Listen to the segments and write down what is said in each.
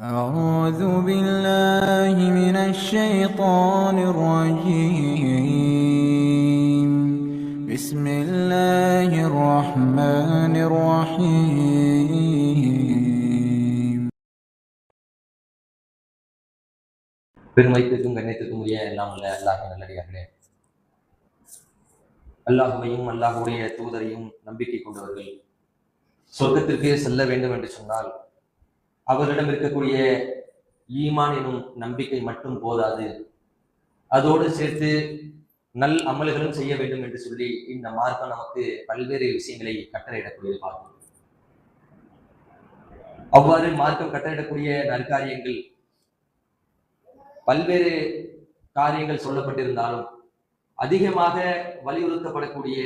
أعوذ بالله من الشيطان الرجيم. بسم الله الرحمن الرحيم. பெருமைக்கும் கண்ணியத்துக்கும் உரிய எல்லாம் உள்ள அல்லாஹ்வின் நல்லடியார்களே, அல்லாஹுவையும் அல்லாஹுடைய தூதரையும் நம்பிக்கை கொண்டவர்கள் சொர்க்கத்திற்கு செல்ல வேண்டும் என்று சொன்னால் அவர்களிடம் இருக்கக்கூடிய ஈமான் எனும் நம்பிக்கை மட்டும் போதாது, அதோடு சேர்த்து நல் அமல்களும் செய்ய வேண்டும் என்று சொல்லி இந்த மார்க்கம் நமக்கு பல்வேறு விஷயங்களை கட்டளையிடக்கூடியது பார்க்கும். அவ்வாறு மார்க்கம் கட்டளையிடக்கூடிய நற்காரியங்கள் பல்வேறு காரியங்கள் சொல்லப்பட்டிருந்தாலும் அதிகமாக வலியுறுத்தப்படக்கூடிய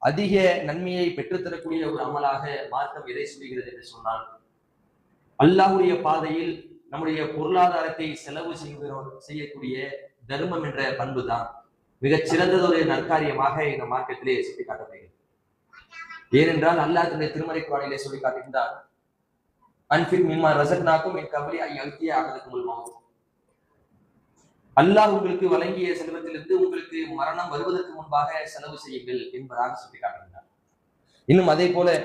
அதிக நன்மையை பெற்றுத்தரக்கூடிய ஒரு அமலாக மார்க்கம் எதை சொல்கிறது என்று சொன்னால், அல்லாஹ்வுடைய பாதையில் நம்முடைய பொருளாதாரத்தை செலவு செய்யக்கூடிய தர்மம் என்ற பண்பு தான் மிகச் சிறந்ததொரு நற்காரியமாக இந்த மார்க்கத்திலே சுட்டி காட்டப்படுகிறது. ஏனென்றால் அல்லாஹ் தன்னுடைய திருமறை குர்ஆனிலே சொல்லி காட்டுகின்றார், அன்ஃபிக் மிம்மா ரஸக்னாக்கும் மின் கப்லி அன் யஅத்திய அஹதகுமுல் மௌத். அல்லாஹ் உங்களுக்கு வழங்கிய செல்வத்திலிருந்து உங்களுக்கு மரணம் வருவதற்கு முன்பாக செலவு செய்யுங்கள் என்பதாக சுட்டி காட்டுகின்றார். இன்னும் அதே போல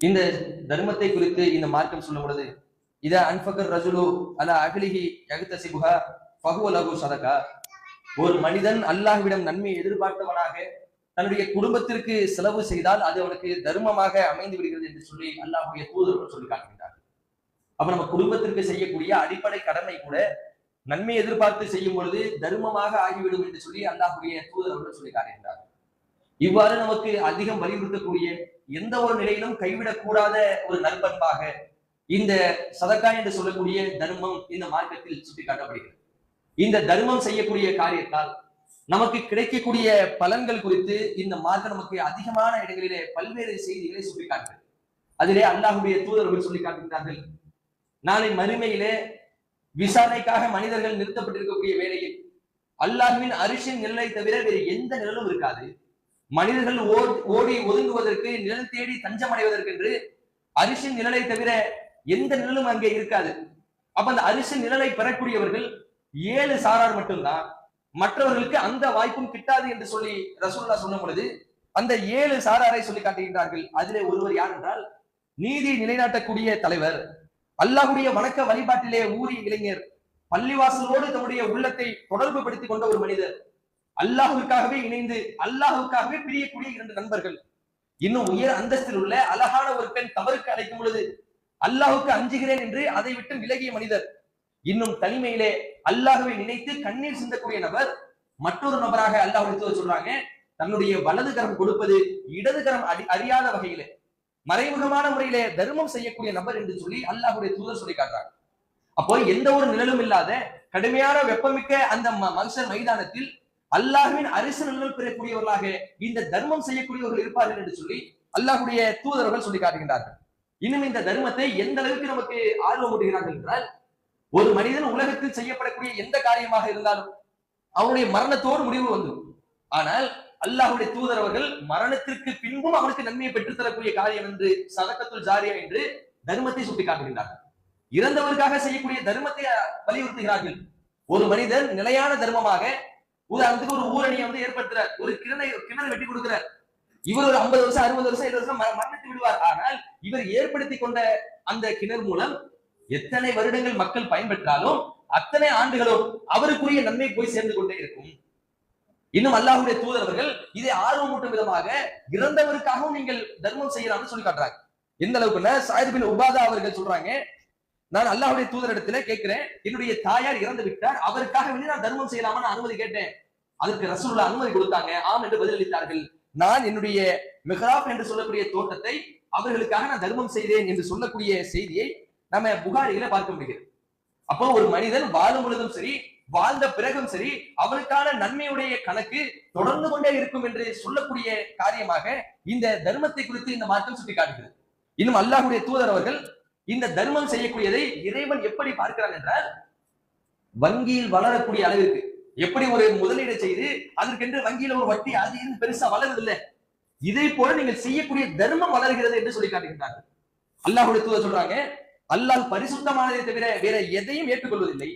இந்த தர்மத்தை குறித்து இந்த மார்க்கம் சொல்லும் பொழுது, இத அன்ஃபகர் ரஜுலு அலா அஹ்லிஹி யக்தஸிபுஹா ஃபஹுவ லஹு ஸதகா. ஒரு மனிதன் அல்லாஹ்விடம் நன்மையை எதிர்பார்த்தவனாக தன்னுடைய குடும்பத்திற்கு செலவு செய்தால் அது அவனுக்கு தர்மமாக அமைந்து விடுகிறது என்று சொல்லி அல்லாஹ்வுடைய தூதர்கள் சொல்லி காட்டுகின்றார். அப்ப நம்ம குடும்பத்திற்கு செய்யக்கூடிய அடிப்படை கடமை கூட நன்மை எதிர்பார்த்து செய்யும் பொழுது தர்மமாக ஆகிவிடும் என்று சொல்லி அல்லாஹ்வுடைய தூதர்கள் சொல்லி காட்டுகின்றார். இவ்வாறு நமக்கு அதிகம் வலியுறுத்தக்கூடிய எந்த ஒரு நிலையிலும் கைவிடக்கூடாத ஒரு நற்பண்பாக இந்த சதக்கா என்று சொல்லக்கூடிய தர்மம் இந்த மார்க்கத்தில் சுட்டி காட்டப்படுகிறது. இந்த தர்மம் செய்யக்கூடிய காரியத்தால் நமக்கு கிடைக்கக்கூடிய பலன்கள் குறித்து இந்த மார்க்கம் நமக்கு அதிகமான இடங்களிலே பல்வேறு செய்திகளை சுட்டி காட்டுகிறது. அதிலே அல்லாஹ்வுடைய தூதர்கள் சொல்லி காட்டுகிறார்கள், நாளை மறுமையிலே விசாரணைக்காக மனிதர்கள் நிறுத்தப்பட்டிருக்கக்கூடிய வேளையில் அல்லாஹ்வின் அரிசின் நிழலை தவிர வேறு எந்த நிழலும் இருக்காது. மனிதர்கள் ஓடி ஒதுங்குவதற்கு, நிழல் தேடி தஞ்சம் அடைவதற்கென்று அரிசின் நிழலை தவிர எந்த நிழலும் அங்கே இருக்காது. அப்ப அந்த அரிசின் நிழலை பெறக்கூடியவர்கள் 7 சாரார் மட்டும்தான், மற்றவர்களுக்கு அந்த வாய்ப்பும் கிட்டாது என்று சொல்லி ரசூலுல்லாஹ் சொன்ன பொழுது அந்த 7 சாராரை சொல்லி காட்டுகின்றார்கள். அதிலே ஒருவர் யார் என்றால், நீதி நிலைநாட்டக்கூடிய தலைவர், அல்லாஹ்வுடைய வணக்க வழிபாட்டிலே ஊறிய இளைஞர், பள்ளிவாசலோடு தன்னுடைய உள்ளத்தை தொடர்பு படுத்திக் கொண்ட ஒரு மனிதர், அல்லாஹுக்காகவே இணைந்து அல்லாஹுக்காகவே பிரியக்கூடிய 2 நண்பர்கள், இன்னும் உயர் அந்தஸ்தில் உள்ள அழகான ஒரு பெண் தவறுக்கு அழைக்கும் பொழுது அல்லாஹுக்கு அஞ்சுகிறேன் என்று அதை விட்டு விலகிய மனிதர், இன்னும் தனிமையிலே அல்லாஹுவை நினைத்து கண்ணீர் சிந்தக்கூடிய நபர், மற்றொரு நபராக அல்லாஹ் சொல்றாங்க, தன்னுடைய வலது கரம் கொடுப்பது இடது கரம் அறியாத வகையிலே மறைமுகமான முறையிலே தர்மம் செய்யக்கூடிய நபர் என்று சொல்லி அல்லாஹ்வுடைய தூதர் சொல்லி காட்டுறாங்க. அப்போ எந்த ஒரு நிழலும் இல்லாத கடுமையான வெப்பமிக்க அந்த மனுஷர் மைதானத்தில் அல்லாஹ்வின் அரிசி நிழல் பெறக்கூடியவர்களாக இந்த தர்மம் செய்யக்கூடியவர்கள் இருப்பார்கள் என்று சொல்லி அல்லாஹ்வுடைய தூதர்கள் சொல்லி காட்டுகின்றார்கள். இன்னும் இந்த தர்மத்தை எந்த அளவுக்கு நமக்கு ஆர்வம் ஊட்டுகிறார்கள் என்றால், ஒரு மனிதன் உலகத்தில் செய்யப்படக்கூடிய எந்த காரியமாக இருந்தாலும் அவனுடைய மரணத்தோடு முடிவு வந்துடும். ஆனால் அல்லாஹ்வுடைய தூதர் அவர்கள் மரணத்திற்கு பின்பும் அவனுக்கு நன்மையை பெற்றுத்தரக்கூடிய காரியம் என்று சதக்கத்துல் ஜாரியா என்று தர்மத்தை சுட்டி காட்டுகின்றார்கள். இறந்தவருக்காக செய்யக்கூடிய தர்மத்தை வலியுறுத்துகிறார்கள். ஒரு மனிதன் நிலையான தர்மமாக, உதாரணத்துக்கு ஒரு ஊரணியை ஏற்படுத்துறார், ஒரு கிணறு வெட்டி கொடுக்கிறார், இவர் ஒரு 50 வருஷம் 60 வருஷம் 70 வருஷம் மரணித்து விடுவார். ஆனால் இவர் ஏற்படுத்தி கொண்ட அந்த கிணறு மூலம் எத்தனை வருடங்கள் மக்கள் பயன்பெற்றாலும் அத்தனை ஆண்டுகளும் அவருக்குரிய நன்மை போய் சேர்ந்து கொண்டே இருக்கும். இன்னும் அல்லாஹ்வுடைய தூதரவர்கள் இதை ஆர்வமூட்டும் விதமாக இறந்தவருக்காகவும் நீங்கள் தர்மம் செய்யலாம்னு சொல்லி காட்டுறாங்க. எந்த அளவுக்குன்னா, சாயித் பின் உபாதா அவர்கள் சொல்றாங்க, நான் அல்லாஹ்வுடைய தூதரிடத்துல கேட்கிறேன், என்னுடைய தாயார் இறந்து விட்டார், அவருக்காக நான் தர்மம் செய்யலாமா அனுமதி கேட்டேன். அதற்கு ரசூலுல்லாஹ் அனுமதி கொடுத்தாங்க, ஆம் என்று பதிலளித்தார்கள். நான் என்னுடைய மிஹ்ராப் என்று சொல்லக்கூடிய தோட்டத்தை அவர்களுக்காக நான் தர்மம் செய்தேன் என்று சொல்லக்கூடிய செய்தியை நம்ம புகாரியில பார்க்க முடிகிறது. அப்போ ஒரு மனிதன் வாழும் பொழுதும் சரி, வாழ்ந்த பிறகும் சரி, அவனுக்கான நன்மையுடைய கணக்கு தொடர்ந்து கொண்டே இருக்கும் என்று சொல்லக்கூடிய காரியமாக இந்த தர்மத்தை குறித்து இந்த மார்க்கம் சுட்டி காட்டுகிறது. இன்னும் அல்லாஹ்வுடைய தூதர் அவர்கள் இந்த தர்மம் செய்யக்கூடியதை இறைவன் எப்படி பார்க்கிறான் என்றால், வங்கியில் வளரக்கூடிய அளவிற்கு எப்படி ஒரு முதலீடு செய்து அதற்கென்று வங்கியில ஒரு வட்டி அது பெருசா வளருதில்லை, இதே போல நீங்கள் செய்யக்கூடிய தர்மம் வளர்கிறது என்று சொல்லி காட்டுகின்றார்கள். அல்லாஹ்வுடைய தூதர் சொல்றாங்க, அல்லாஹ் பரிசுத்தமானதை தவிர வேற எதையும் ஏற்றுக்கொள்வதில்லை.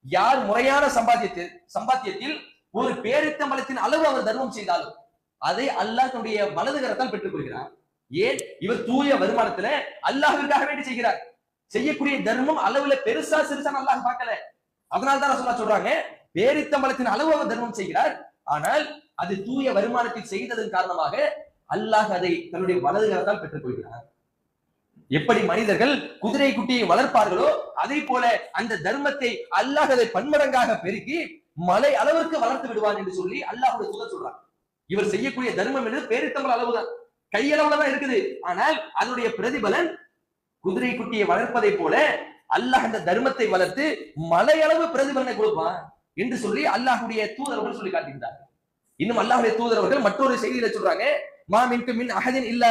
யார் முறையான சம்பாத்தியத்தில் ஒரு பேரித்தம்பளத்தின் அளவு அவர் தர்மம் செய்தாலும் அதை அல்லாஹ் தன்னுடைய வலது கரத்தால் பெற்றுக் கொள்கிறார். ஏன்? இவர் தூய வருமானத்துல அல்லாஹ்விற்காக வேண்டி செய்கிறார். செய்யக்கூடிய தர்மம் அளவுல பெருசா சிறுசா அல்லாஹ் பார்க்கல. அதனால்தான் ரசூலுல்லாஹ் சொல்றாங்க, பேரித்தம்பளத்தின் அளவு அவர் தர்மம் செய்கிறார், ஆனால் அது தூய வருமானத்தில் செய்ததன் காரணமாக அல்லாஹ் அதை தன்னுடைய வலது கரத்தால் பெற்றுக் கொள்கிறார். எப்படி மனிதர்கள் குதிரை குட்டியை வளர்ப்பார்களோ அதே போல அந்த தர்மத்தை அல்லாஹ் அதை பன்மடங்காக பெருக்கி மலை அளவிற்கு வளர்த்து விடுவான் என்று சொல்லி அல்லாஹ்வுடைய தூதர் சொல்றாங்க. இவர் செய்யக்கூடிய தர்மம் என்று பேரித்தம்பள அளவுதான், கையளவுலதான் இருக்குது. ஆனால் அதனுடைய பிரதிபலன் குதிரை குட்டியை வளர்ப்பதை போல அல்லாஹ் அந்த தர்மத்தை வளர்த்து மலையளவு பிரதிபலனை கொடுப்பான் என்று சொல்லி அல்லாஹ்வுடைய தூதர்கள் சொல்லி காட்டுகிறார்கள். இன்னும் அல்லாஹ்வுடைய தூதர்கள் மற்றொரு செய்தியில சொல்றாங்க, மா மின்கும் மின் அஹதின் இல்ல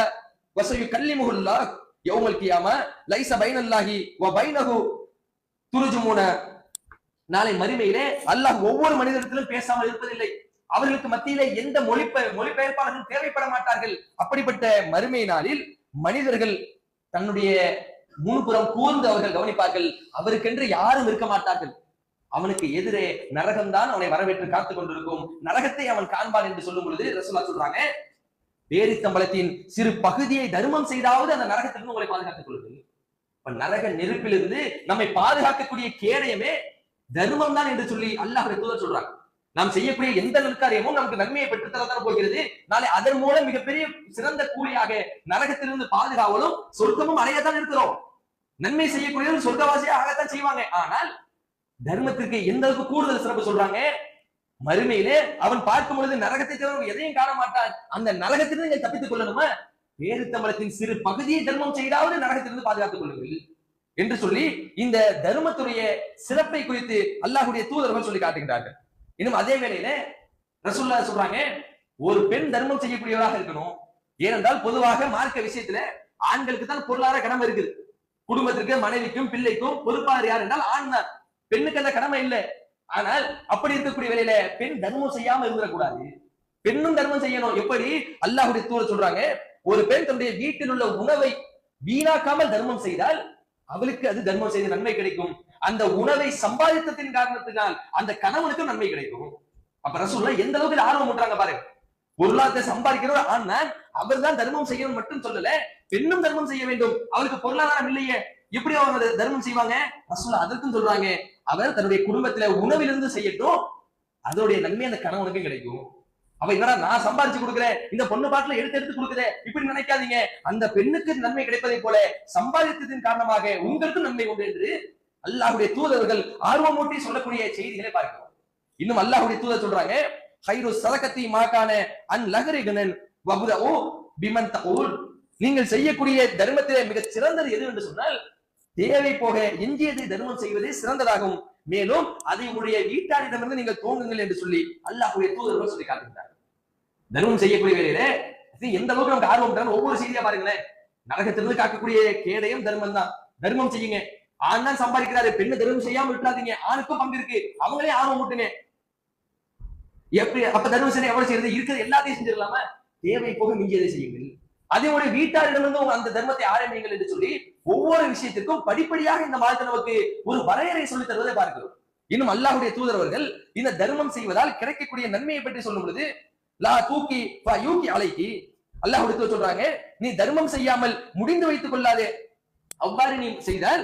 வஸயுகல்லிமுல்லாஹ் யௌமல் கியாமா லைஸ பைனல்லாஹி வ பைனஹு துர்ஜுமுன. நாளை மறுமையிலே அல்லாஹ் ஒவ்வொரு மனிதரிடத்திலும் பேசாமல் இருப்பதில்லை. அவர்களுக்கு மத்தியிலே எந்த மொழிபெயர்ப்பாளர்களும் தேவைப்பட மாட்டார்கள். அப்படிப்பட்ட மறுமை நாளில் மனிதர்கள் தன்னுடைய முன்புறம் கூர்ந்து அவர்கள் கவனிப்பார்கள். அவருக்கென்று யாரும் இருக்க மாட்டார்கள். அவனுக்கு எதிரே நரகம்தான் அவனை வரவேற்று காத்துக் கொண்டிருக்கும். நரகத்தை அவன் காண்பான் என்று சொல்லும் பொழுது ரசூலுல்லாஹ் சொல்றாங்க, பேரித்தம்பளத்தின் சிறு பகுதியை தர்மம் செய்தாவது அந்த நரகத்திலிருந்து உங்களை பாதுகாத்துக் கொள்ளுங்கள். இப்ப நரக நெருப்பிலிருந்து நம்மை பாதுகாக்கக்கூடிய கேடயமே தர்மம் தான் என்று சொல்லி அல்லாஹ்வுடைய தூதர் சொல்றாங்க. நாம் செய்யக்கூடிய எந்த நற்காரியமும் நமக்கு நன்மையை பெற்றுத்தரத்தான் போகிறது. நாளை அதன் மூலம் மிகப்பெரிய சிறந்த கூலியாக நரகத்திலிருந்து பாதுகாவலும் சொர்க்கமும் அடையத்தான் இருக்கிறோம். நன்மை செய்யக்கூடியவர்கள் சொர்க்கவாசியாகத்தான் செய்வாங்க. ஆனால் தர்மத்திற்கு எந்த அளவுக்கு கூடுதல் சிறப்பு சொல்றாங்க, மறுமையிலே அவன் பார்க்கும் பொழுது நரகத்தை தவிர எதையும் காண மாட்டான். அந்த நரகத்திலிருந்து நீங்கள் தப்பித்துக் கொள்ளணுமா, பேரித்தம்பளத்தின் சிறு பகுதியை தர்மம் செய்தாவது நரகத்திலிருந்து பாதுகாத்துக் கொள்ளுங்கள் என்று சொல்லி இந்த தர்மத்துடைய சிறப்பை குறித்து அல்லாஹ்வுடைய தூதர்கள் சொல்லி காட்டுகிறார்கள். இன்னும் அதே வேளையில ரசூலுல்லாஹ் சொல்றாங்க, ஒரு பெண் தர்மம் செய்யக்கூடியவராக இருக்கணும். ஏனென்றால் பொதுவாக மார்க்க விஷயத்துல ஆண்களுக்கு தான் பொருளாதார கடமை இருக்குது. குடும்பத்திற்கு, மனைவிக்கும், பிள்ளைக்கும் பொறுப்பாளர் யார் என்றால் ஆண் தான். பெண்ணுக்கு அந்த கடமை இல்லை. ஆனால் அப்படி இருக்கக்கூடிய வேளையில பெண் தர்மம் செய்யாம இருந்துடக்கூடாது. பெண்ணும் தர்மம் செய்யணும். எப்படி? அல்லாஹ்வுடைய தூதர் சொல்றாங்க, ஒரு பெண் தன்னுடைய வீட்டில் உள்ள உணவை வீணாக்காமல் தர்மம் செய்தால் அவளுக்கு அது தர்மம் செய்த நன்மை கிடைக்கும். அந்த உணவை சம்பாதித்ததின் காரணத்தினால் அந்த கணவனுக்கும் நன்மை கிடைக்கும். அப்ப ரசூலுல்லாஹ் எந்த அளவுக்கு ஆர்வம் பண்றாங்க பாருங்க. பொருளாதாரத்தை சம்பாதிக்கிறவர் ஆண் தான், அவர் தான் தர்மம் செய்யணும் மட்டும் சொல்லல, பெண்ணும் தர்மம் செய்ய வேண்டும். அவருக்கு பொருளாதாரம் இல்லையே, எப்படி அவங்க தர்மம் செய்வாங்க? ரசூலுல்லாஹ் அதற்கும் சொல்றாங்க, அவர் தன்னுடைய குடும்பத்துல உணவிலிருந்து செய்யட்டும், அதோடைய நன்மை அந்த கணவனுக்கும் கிடைக்கும். அவ என்னடா நான் சம்பாதிச்சு கொடுக்குறேன், இந்த பொண்ணு பாட்டுல எடுத்து எடுத்து கொடுக்குறேன், இப்படி நினைக்காதீங்க. அந்த பெண்ணுக்கு நன்மை கிடைப்பதை போல சம்பாதித்ததின் காரணமாக உங்களுக்கும் நன்மை உண்டு என்று அல்லாஹ்வுடைய தூதர்கள் ஆர்வமூட்டி சொல்லக்கூடிய செய்திகளை பார்க்கிறோம். இன்னும் அல்லாஹ்வுடைய தூதர் சொல்றாங்க, ஹைரு சதகத்தி மாகான அன் லஹரிகனன் வபுரஉ பிமன் தகூல். நீங்கள் செய்யக்கூடிய தர்மத்திலே மிக சிறந்தது எது என்று சொன்னால் தேவை போக எஞ்சியதை தர்மம் செய்வதே சிறந்ததாகும். மேலும் அதை உங்களுடைய வீட்டாரிடமிருந்து நீங்கள் தோங்குங்கள் என்று சொல்லி அல்லாஹ்வுடைய தூதர்கள் சொல்லி காட்டுகிறார். தர்மம் செய்யக்கூடிய வேலையில எந்த அளவுக்கு நமக்கு ஆர்வம், ஒவ்வொரு செய்தியா பாருங்களேன். நரகத்திலிருந்து காக்கக்கூடிய கேடயம் தர்மம் தான். தர்மம் செய்யுங்க. ஆண் தான் சம்பாதிக்கிறாரு, பெண்ணு தர்மம் செய்யாம விட்டுறாதீங்க. ஆணுக்கும் பங்கு இருக்கு, அவங்களே ஆர்வம் ஊட்டுங்க. எப்படி அப்ப தர்மம் செய்ய எவ்வளவு செய்யறது? இருக்கிறது எல்லாத்தையும் செஞ்சிடலாமா? தேவை போக மிஞ்சியதை செய்யுங்கள். அதே ஒரு வீட்டாரிடமிருந்து அந்த தர்மத்தை ஆரம்பிங்கள் என்று சொல்லி ஒவ்வொரு விஷயத்திற்கும் படிப்படியாக இந்த மாதத்தை நமக்கு ஒரு வரையறை சொல்லி தருவதை பார்க்கிறோம். இன்னும் அல்லாஹ்வுடைய தூதர் அவர்கள் இந்த தர்மம் செய்வதால் கிடைக்கக்கூடிய நன்மையை பற்றி சொல்லும் பொழுது லா தூக்கி யூக்கி அலைக்கி, அல்லாஹ்வுடைய தூதர் சொல்றாங்க, நீ தர்மம் செய்யாமல் முடிந்து வைத்துக் கொள்ளாதே. அவ்வாறு நீ செய்தால்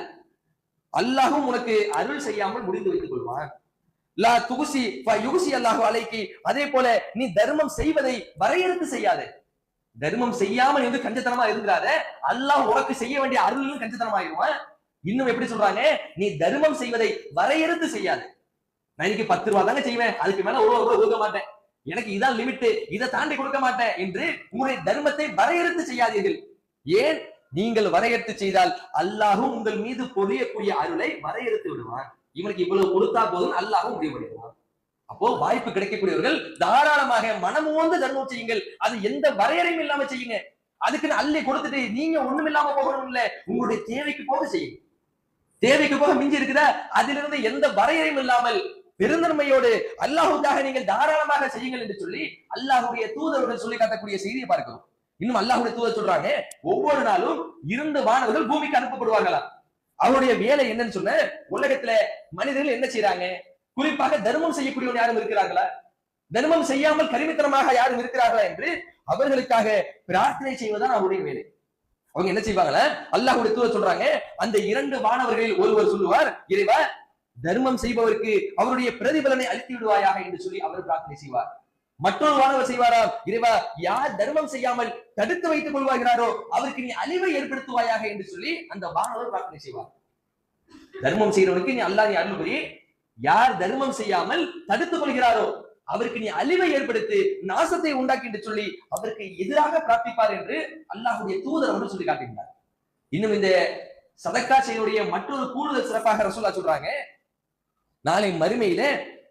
அல்லாஹும் உனக்கு அருள் செய்யாமல் முடிந்து வைத்துக் கொள்வான். லா துகுசி யுகுசி அல்லாஹு அலைக்கி, அதே போல நீ தர்மம் செய்வதை வரையறுத்து செய்யாதே. தர்மம் செய்யாமல் இருந்து கஞ்சத்தனமா இருந்தாத, அல்லாஹ் உனக்கு செய்ய வேண்டிய அருளும் கஞ்சத்தனமாயிருவான். இன்னும் எப்படி சொல்றாங்க, நீ தர்மம் செய்வதை வரையறுத்து செய்யாது. நான் இன்னைக்கு 10 ரூபாய் தாங்க செய்வேன், அதுக்கு மேல ஒரு ரூபாய் கொடுக்க மாட்டேன், எனக்கு இதான் லிமிட், இதை தாண்டி கொடுக்க மாட்டேன் என்று உங்களுடைய தர்மத்தை வரையறுத்து செய்யாதீர்கள். ஏன்? நீங்கள் வரையறுத்து செய்தால் அல்லாஹும் உங்கள் மீது பொழியக்கூடிய அருளை வரையறுத்து விடுவான். இவனுக்கு இவ்வளவு கொடுத்தா போதும் அல்லாஹும் முடிவு பண்ணிடுவான். அப்போ வாய்ப்பு கிடைக்கக்கூடியவர்கள் தாராளமாக மனமோந்து தர்மம் செய்யுங்கள். அது எந்த வரையறையும் இல்லாம செய்யுங்க. அதுக்குன்னு அள்ளி கொடுத்துட்டு நீங்க ஒண்ணும் இல்லாம போகணும் இல்ல, உங்களுடைய தேவைக்கு போக செய்யுங்க. தேவைக்கு போக மிஞ்சி இருக்குதா, அதிலிருந்து எந்த வரையறையும் இல்லாமல் பெருந்தன்மையோடு அல்லாஹுக்காக நீங்கள் தாராளமாக செய்யுங்கள் என்று சொல்லி அல்லாஹுடைய தூதர்கள் சொல்லி காட்டக்கூடிய செய்தியை பார்க்கிறோம். இன்னும் அல்லாஹுடைய தூதர் சொல்றாங்க, ஒவ்வொரு நாளும் 2 வானவர்கள் பூமிக்கு அனுப்பப்படுவார்களா. அவருடைய வேலை என்னன்னு சொன்ன, உலகத்துல மனிதர்கள் என்ன செய்யறாங்க? குறிப்பாக தர்மம் செய்யக்கூடியவங்க யாரும் இருக்கிறார்களா? தர்மம் செய்யாமல் கரிமித்தனமாக யாரும் இருக்கிறார்களா என்று அவர்களுக்காக பிரார்த்தனை செய்வதுதான் அவருடைய வேலை. அவங்க என்ன செய்வாங்களா? அல்லாஹ்வுடைய தூதர் சொல்றாங்க, அந்த 2 வானவர்களில் ஒருவர் சொல்லுவார், இறைவா தர்மம் செய்பவருக்கு அவருடைய பிரதிபலனை அளித்து விடுவாயாக என்று சொல்லி அவர் பிரார்த்தனை செய்வார். மற்றொரு வானவர் செய்வாரா, இறைவா யார் தர்மம் செய்யாமல் தடுத்து வைத்துக் கொள்வாகிறாரோ அவருக்கு நீ அழிவை ஏற்படுத்துவாயாக என்று சொல்லி அந்த வானவர் பிரார்த்தனை செய்வார். தர்மம் செய்யறவனுக்கு நீ அல்லாஹ் நீ அருள் புரி, யார் தர்மம் செய்யாமல் தடுத்துக் கொள்கிறாரோ அவருக்கு நீ அழிவை ஏற்படுத்தி நாசத்தை உண்டாக்கி என்று சொல்லி அவருக்கு எதிராக பிரார்த்திப்பார் என்று அல்லாஹ்வுடைய தூதர் அவர்கள் சொல்லி காட்டுகிறார். இன்னும் இந்த சதக்கா செய்யுடைய மற்றொரு கூடுதல் சிறப்பாக ரசூலுல்லாஹ் சொல்றாங்க, நாளை மறுமையில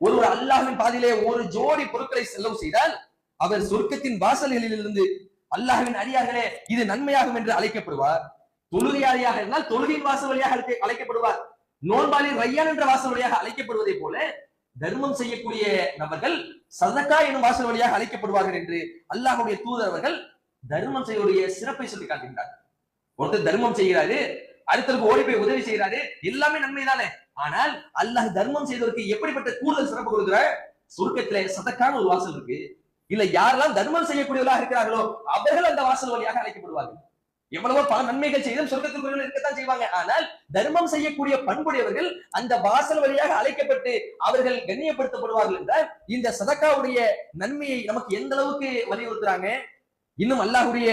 ஒருவர் அல்லாஹ்வின் பாதையிலே ஒரு ஜோடி பொருட்களை செலவு செய்தால் அவர் சொர்க்கத்தின் வாசல்களிலிருந்து அல்லாஹ்வின் அடியார்களே இது நன்மையாகும் என்று அழைக்கப்படுவார். தொழுகையாளியாக இருந்தால் தொழுகையின் வாசல் வழியாக அழைக்கப்படுவார். நோன்பாளி ரையான் என்ற வாசல் வழியாக அழைக்கப்படுவதை போல தர்மம் செய்யக்கூடிய நபர்கள் சதக்கா எனும் வாசல் வழியாக அழைக்கப்படுவார்கள் என்று அல்லாஹ்வுடைய தூதர் அவர்கள் தர்மம் செய்யக்கூடிய சிறப்பை சொல்லி காட்டுகிறார். ஒருத்தர் தர்மம் செய்கிறாரு, அடுத்தருக்கு ஓடி போய் உதவி செய்யறாரு, எல்லாமே நன்மைதானே. ஆனால் அல்லாஹ் தர்மம் செய்தவருக்கு எப்படிப்பட்ட கூடுதல் சிறப்பு கொடுக்கிற? சொர்க்கத்திலே சதக்கான ஒரு வாசல் இருக்கு. இல்ல யாரெல்லாம் தர்மம் செய்யக்கூடியவர்களாக இருக்கிறார்களோ அவர்கள் அந்த வாசல் வழியாக அழைக்கப்படுவார்கள். எவ்வளவோ பல நன்மைகள் செய்தும் சொர்க்கத்திற்குரியவர்கள் இருக்கத்தான் செய்வாங்க. ஆனால் தர்மம் செய்யக்கூடிய பண்புடையவர்கள் அந்த வாசல் வழியாக அழைக்கப்பட்டு அவர்கள் கண்ணியப்படுத்தப்படுவார்கள் என்றால் இந்த சதக்காவுடைய நன்மையை நமக்கு எந்த அளவுக்கு வலியுறுத்துறாங்க. இன்னும் அல்லாஹ்வுடைய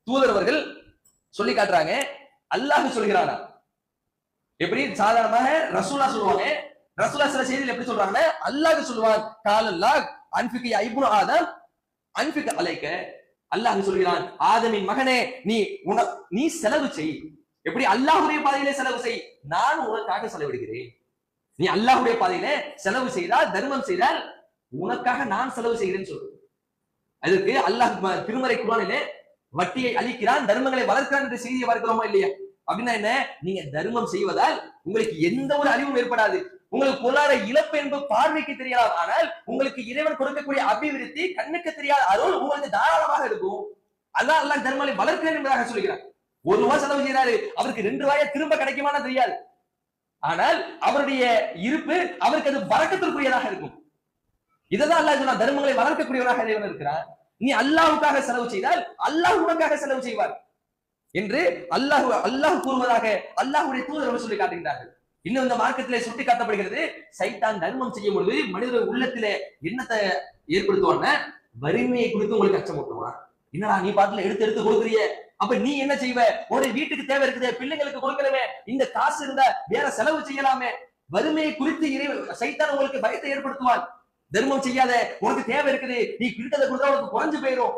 தூதர் அவர்கள் சொல்லி காட்டுறாங்க, அல்லாஹ் சொல்கிறானா எப்படி? சாதாரணமாக ரசூலா சொல்லுவாங்க. ரசூலா சில செய்திகள் எப்படி சொல்றாங்கன்னா, அல்லாஹ் சொல்லுவான், காலல்லாஹ் அன்ஃபிக யா இப்னு ஆதம் அன்ஃபிக அலைக்க. அல்லாஹ் சொல்கிறான், ஆதமின் மகனே நீ செலவு செய். எப்படி? அல்லாஹ்வுடைய பாதையிலே செலவு செய், நான் உனக்காக செலவிடுகிறேன். நீ அல்லாஹ்வுடைய பாதையிலே செலவு செய்தால், தர்மம் செய்தால் உனக்காக நான் செலவு செய்கிறேன்னு சொல்லு. அதற்கு அல்லாஹ் திருமறை குர்ஆனிலே வட்டியை அளிக்கிறான், தர்மங்களை வளர்க்கிறான் என்ற செய்தியை பார்க்கிறோமா இல்லையா? அப்படின்னா என்ன? நீங்க தர்மம் செய்வதால் உங்களுக்கு எந்த ஒரு அழிவும் ஏற்படாது. உங்களுக்கு பொருளாதார இழப்பு என்பது பார்வைக்கு தெரியலாம், ஆனால் உங்களுக்கு இறைவன் கொடுக்கக்கூடிய அபிவிருத்தி கண்ணுக்கு தெரியாத அருள் உங்களுக்கு தாராளமாக இருக்கும். அதான் அல்லாஹ் தர்மங்களை வளர்க்கிறேன் என்பதாக சொல்கிறார். ₹1 செலவு செய்யறாரு, அவருக்கு ₹2 திரும்ப கிடைக்குமான்னு தெரியாது. ஆனால் அவருடைய இருப்பு அவருக்கு அது பரக்கத்திற்குரியதாக இருக்கும். இதைதான் அல்லாஹ் சொன்னா, தர்மங்களை வளர்க்கக்கூடியவராக இறைவன் இருக்கிறார். நீ அல்லாஹ்வுக்காக செலவு செய்தால் அல்லாஹ் உனக்காக செலவு செய்வார் என்று அல்லாஹ் கூறுவதாக அல்லாஹ்வுடைய தூதர் சொல்லி காட்டுகிறார்கள். இன்னும் இந்த மார்க்கத்திலே சுட்டி காட்டப்படுகிறது, சைத்தான் தர்மம் செய்யும் பொழுது மனிதர்கள் உள்ளத்திலே என்னத்தை ஏற்படுத்துவான்னா, வறுமையை குறித்து உங்களுக்கு அச்சமூட்டுவான். என்னடா நீ பாட்டுல எடுத்து எடுத்து கொடுக்குறிய, அப்ப நீ என்ன செய்வ? ஒரு வீட்டுக்கு தேவை இருக்குது, பிள்ளைங்களுக்கு கொடுக்கணுமே, இந்த காசு இருந்தா வேற செலவு செய்யலாமே. வறுமையை குறித்து சைத்தான் உங்களுக்கு பயத்தை ஏற்படுத்துவான். தர்மம் செய்யாத, உனக்கு தேவை இருக்குது, நீ கிட்டதை கொடுத்தா உனக்கு குறைஞ்சு போயிடும்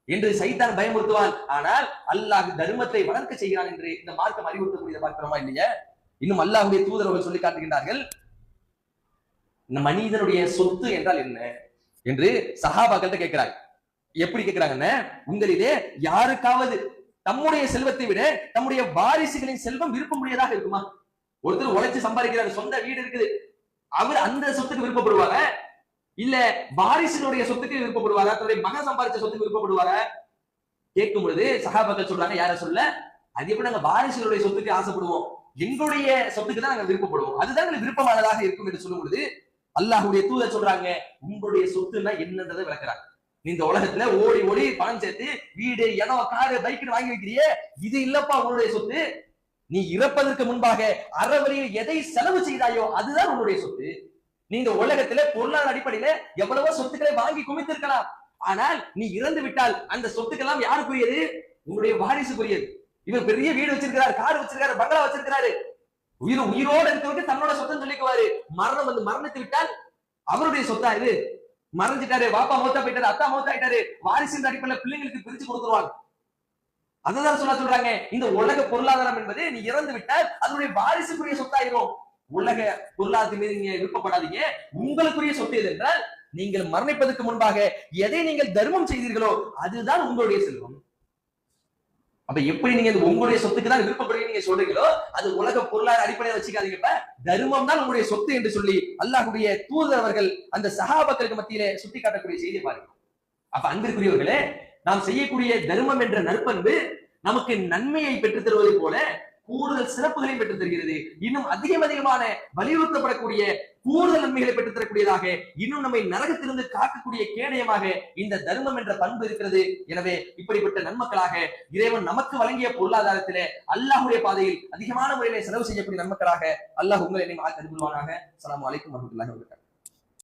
என்று சைத்தான் பயமுறுத்துவான். ஆனால் அல்லாஹ் தர்மத்தை வளர்க்க செய்கிறான் என்று இந்த மார்க்கம் அறிவுறுத்தக்கூடியதை பார்க்கிறோமா இல்லையா? இன்னும் அல்லாஹ்வுடைய தூதர் அவர்கள் சொல்லி காட்டுகின்றார்கள், இந்த மனிதனுடைய சொத்து என்றால் என்ன என்று சஹாபாக்கள்கிட்ட கேட்கிறாங்க. எப்படி கேட்கிறாங்கன்னா, உங்களிலே யாருக்காவது தம்முடைய செல்வத்தை விட தம்முடைய வாரிசுகளின் செல்வம் விருப்பமுடையதாக இருக்குமா? ஒருத்தர் உழைச்சு சம்பாதிக்கிறார், சொந்த வீடு இருக்குது, அவர் அந்த சொத்துக்கு விருப்பப்படுவாங்க, இல்ல வாரிசுடைய சொத்துக்கு விருப்பப்படுவாங்க, தன்னுடைய மகன் சம்பாதிச்ச சொத்துக்கு விருப்பப்படுவாங்க? கேட்கும் பொழுது சஹாபாக்கள் சொல்றாங்க, யார சொல்ல, அது எப்படி நாங்க வாரிசுடைய சொத்துக்கு ஆசைப்படுவோம், எங்களுடைய சொத்துக்கு தான் நாங்க விருப்பப்படுவோம், அதுதான் எங்களுக்கு விருப்பமானதாக இருக்கும் என்று சொல்லும் பொழுது அல்லாஹ்வுடைய தூதர் சொல்றாங்க, உங்களுடைய சொத்துன்னா என்னன்றதை விளக்குறாங்க. நீ இந்த உலகத்துல ஓடி ஓடி பணம் சேர்த்து வீடு, இடம், காரு, பைக்குன்னு வாங்கி வைக்கிறியே, இது இல்லப்பா உன்னுடைய சொத்து. நீ இறப்பதற்கு முன்பாக அறவழியில் எதை செலவு செய்தாயோ அதுதான் உன்னுடைய சொத்து. நீ இந்த உலகத்துல பொருளாதார அடிப்படையில எவ்வளவோ சொத்துக்களை வாங்கி குமித்திருக்கலாம், ஆனால் நீ இறந்து விட்டால் அந்த சொத்துக்கெல்லாம் யாருக்குரியது? உன்னுடைய வாரிசுக்குரியது. இவர் பெரிய வீடு வச்சிருக்கிறார், கார் வச்சிருக்காரு, பங்களா வச்சிருக்கிறாரு, உயிரோடு இருக்கவருக்கு தன்னோட சொத்தம் சொல்லிக்குவாரு. மரணம் வந்து மரணித்து விட்டால் அவருடைய சொத்தா இது? மறைஞ்சிட்டாரு, பாப்பா மௌத்தா போயிட்டாரு, அத்தா மௌத்தா ஆயிட்டாரு, வாரிசின் அடிப்படையில பிள்ளைங்களுக்கு பிரிச்சு கொடுத்துருவாங்க. அததான் சொல்றாங்க, இந்த உலக பொருளாதாரம் என்பது நீ இறந்து விட்டால் அதனுடைய வாரிசுக்குரிய சொத்தாயிரும். உலக பொருளாதாரத்தின் மீது நீங்க விருப்பப்படாதீங்க. உங்களுக்குரிய சொத்து எது என்றால், நீங்கள் மரணிப்பதற்கு முன்பாக எதை நீங்கள் தர்மம் செய்தீர்களோ அதுதான் உங்களுடைய செல்வம். அப்ப எப்படி நீங்க உங்களுடைய சொத்துக்கு தான் விருப்பப்படுறீங்க நீங்க சொல்றீங்களோ, அது உலக பொருளாதார அடிப்படையை வச்சுக்காதீங்க. தர்மம் தான் உங்களுடைய சொத்து என்று சொல்லி அல்லாஹ்வுடைய தூதர் அவர்கள் அந்த சஹாபாக்களுக்கு மத்தியிலே சுட்டி காட்டக்கூடிய செய்தியை பாருங்க. அப்ப அன்பிற்குரியவர்களே, நாம் செய்யக்கூடிய தர்மம் என்ற நற்பண்பு நமக்கு நன்மையை பெற்றுத் தருவதை போல கூடுதல் சிறப்புகளையும் பெற்றுத் தருகிறது. இன்னும் அதிகமான வலியுறுத்தப்படக்கூடிய கூடுதல் நன்மைகளை பெற்றுத் தரக்கூடியதாக, இன்னும் நம்மை நரகத்திலிருந்து காக்கக்கூடிய கேடயமாக இந்த தர்மம் என்ற பண்பு இருக்கிறது. எனவே இப்படிப்பட்ட நன்மக்களாக இறைவன் நமக்கு வழங்கிய பொருளாதாரத்திலே அல்லாஹ்வுடைய பாதையில் அதிகமான முறையிலே செலவு செய்யக்கூடிய நன்மக்களாக அல்லாஹ் உங்களை ஆக்கி அருள்வானாக. அஸ்ஸலாமு அலைக்கும் வரஹ்மத்துல்லாஹி வபரகாத்துஹு.